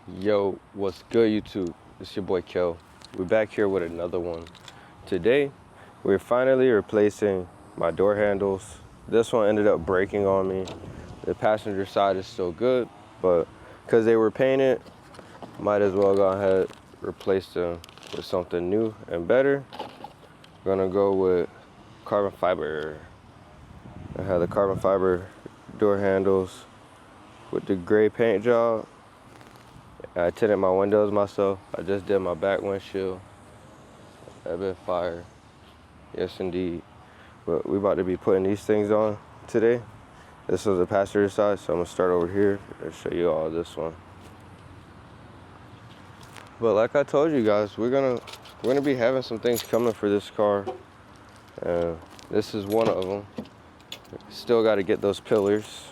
Yo, what's good, YouTube? It's your boy Kel. We're back here with another one. Today, we're finally replacing my door handles. This one ended up breaking on me. The passenger side is still good, but because they were painted, might as well go ahead and replace them with something new and better. Gonna go with carbon fiber. I have the carbon fiber door handles with the gray paint job. I tinted my windows myself. I just did my back windshield. That been fire. Yes, indeed. But we about to be putting these things on today. This is the passenger side, so I'm gonna start over here and show you all this one. But like I told you guys, we're gonna be having some things coming for this car. This is one of them. Still got to get those pillars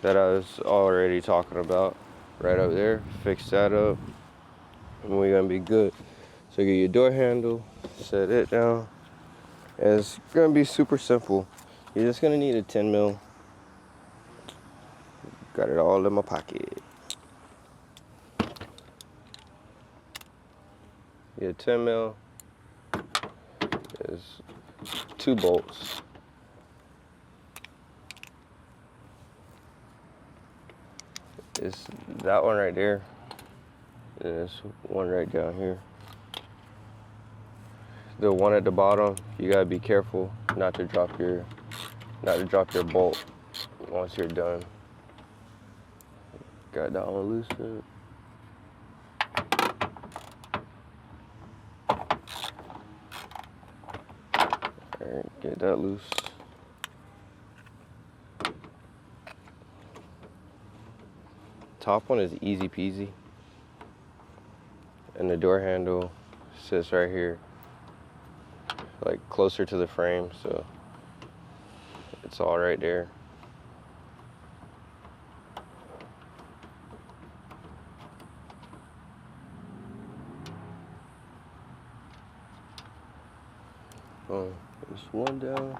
that I was already talking about right up there. Fix that up, and we're gonna be good. So get your door handle, set it down. And it's gonna be super simple. You're just gonna need a 10 mil. Got it all in my pocket. Your 10 mil is 2 bolts. It's that one right there. And this one right down here. The one at the bottom, you gotta be careful not to drop your bolt once you're done. Got that one loosened. Alright, get that loose. Top one is easy peasy. And the door handle sits right here, like closer to the frame, so it's all right there. Oh, there's one down.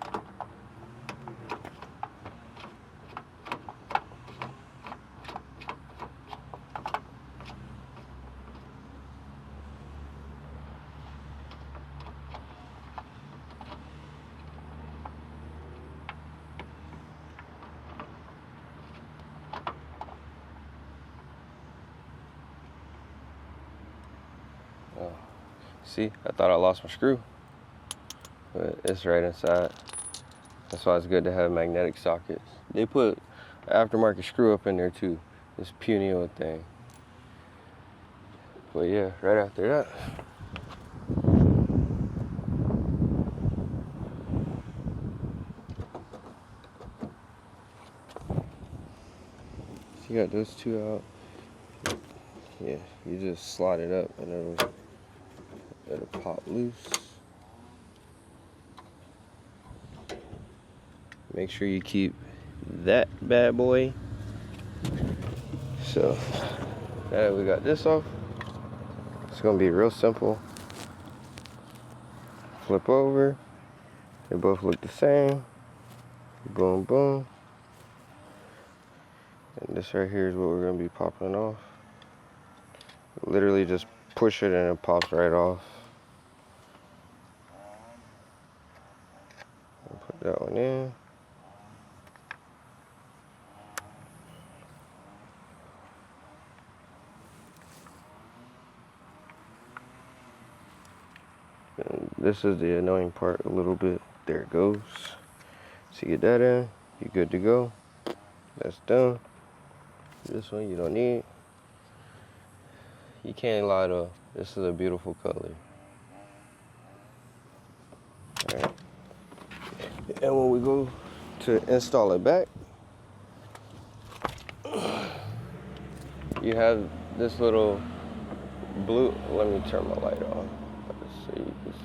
Oh, see, I thought I lost my screw, but it's right inside. That's why it's good to have magnetic sockets. They put an aftermarket screw up in there too. This puny old thing. But yeah, right after that, so you got those two out. Yeah, you just slide it up and it'll pop loose. Make sure you keep that bad boy. So now that we got this off, it's gonna be real simple. Flip over. They both look the same. Boom, boom. And this right here is what we're gonna be popping off. Literally just push it and it pops right off. I'll put that one in. And this is the annoying part a little bit. There it goes. So you get that in, you're good to go. That's done. This one you don't need. You can't lie though. This is a beautiful color. Alright. And when we go to install it back, you have this little blue. Let me turn my light on so you can see.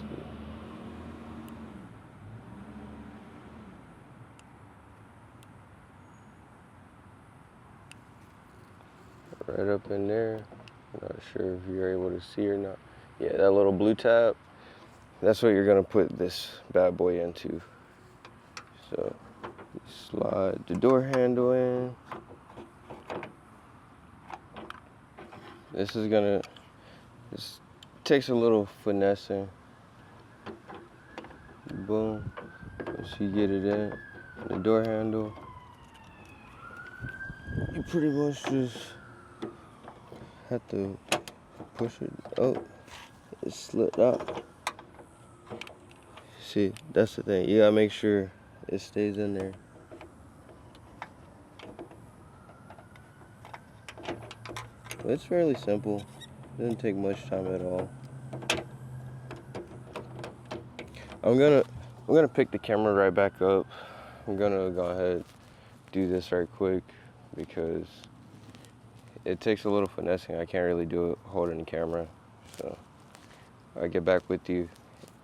Right up in there. I'm not sure if you're able to see or not. Yeah, that little blue tab, that's what you're gonna put this bad boy into. So you slide the door handle in. This takes a little finessing. Boom. Once you get it in the door handle, you pretty much just have to push it. Oh, it slipped out. See, that's the thing. You gotta make sure it stays in there. It's fairly simple. Doesn't take much time at all. I'm gonna pick the camera right back up. I'm gonna go ahead do this right quick because it takes a little finessing. I can't really do it holding the camera. So I'll get back with you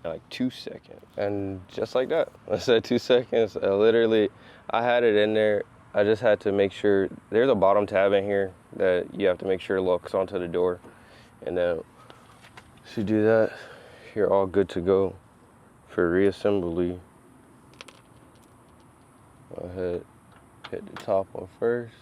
in like 2 seconds. And just like that, I said 2 seconds. I had it in there. I just had to make sure there's a bottom tab in here that you have to make sure locks onto the door. And then if you do that, you're all good to go for reassembly. Go ahead, hit the top one first.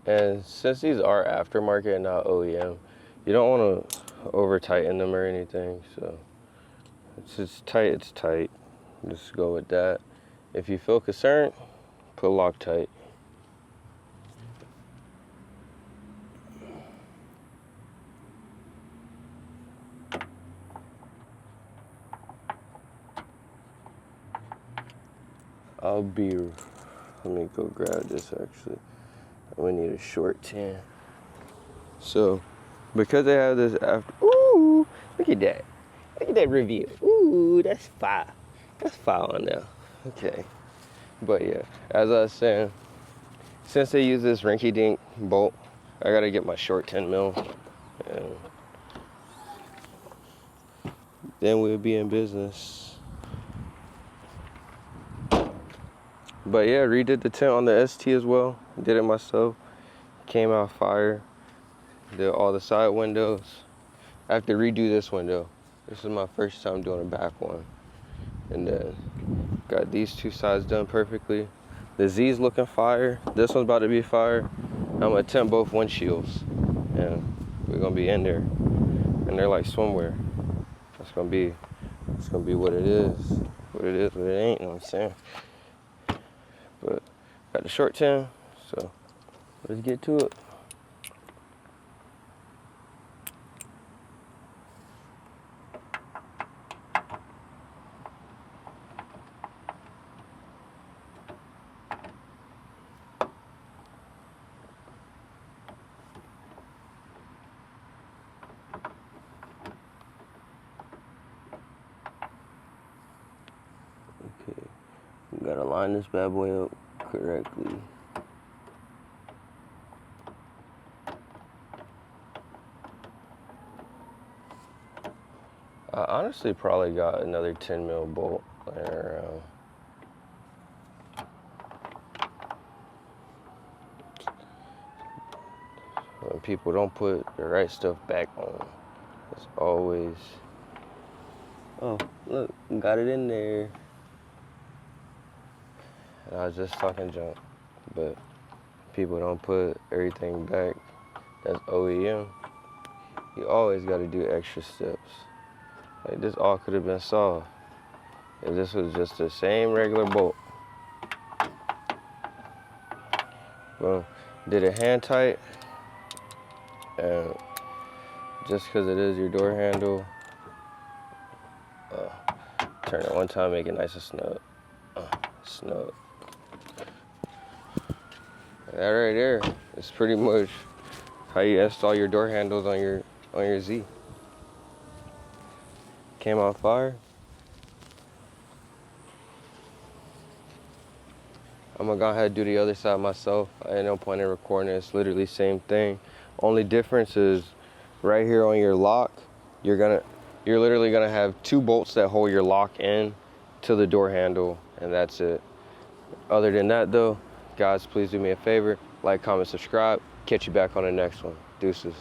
And since these are aftermarket and not OEM, you don't want to over tighten them or anything. So it's tight, it's tight. Just go with that. If you feel concerned, put Loctite. Let me go grab this actually. We need a short 10. So, because they have this after, ooh, look at that. Look at that review. Ooh, that's fire. That's fire on there. Okay. But yeah, as I was saying, since they use this rinky-dink bolt, I gotta get my short 10 mil. And then we'll be in business. But yeah, redid the tint on the ST as well. Did it myself. Came out fire. Did all the side windows. I have to redo this window. This is my first time doing a back one. And then got these two sides done perfectly. The Z's looking fire. This one's about to be fire. I'm gonna tint both windshields. And we're gonna be in there. And they're like swimwear. It's gonna be what it is. What it is, what it ain't, you know what I'm saying? But got the short 10, so let's get to it. Okay, we gotta line this bad boy up correctly. I honestly probably got another 10 mil bolt laying around. When people don't put the right stuff back on, it's always, oh, look, got it in there. And I was just talking junk, but people don't put everything back that's OEM. You always got to do extra steps. Like this all could have been solved if this was just the same regular bolt. Boom. Did it hand tight, and just because it is your door handle, turn it one time, make it nice and snug. Snug. That right there is pretty much how you install your door handles on your Z. Came out fire. I'm gonna go ahead and do the other side myself. I ain't no point in recording it. It's literally same thing. Only difference is right here on your lock, you're gonna You're literally gonna have 2 bolts that hold your lock in to the door handle, and that's it. Other than that though, guys, please do me a favor, like, comment, subscribe. Catch you back on the next one. Deuces.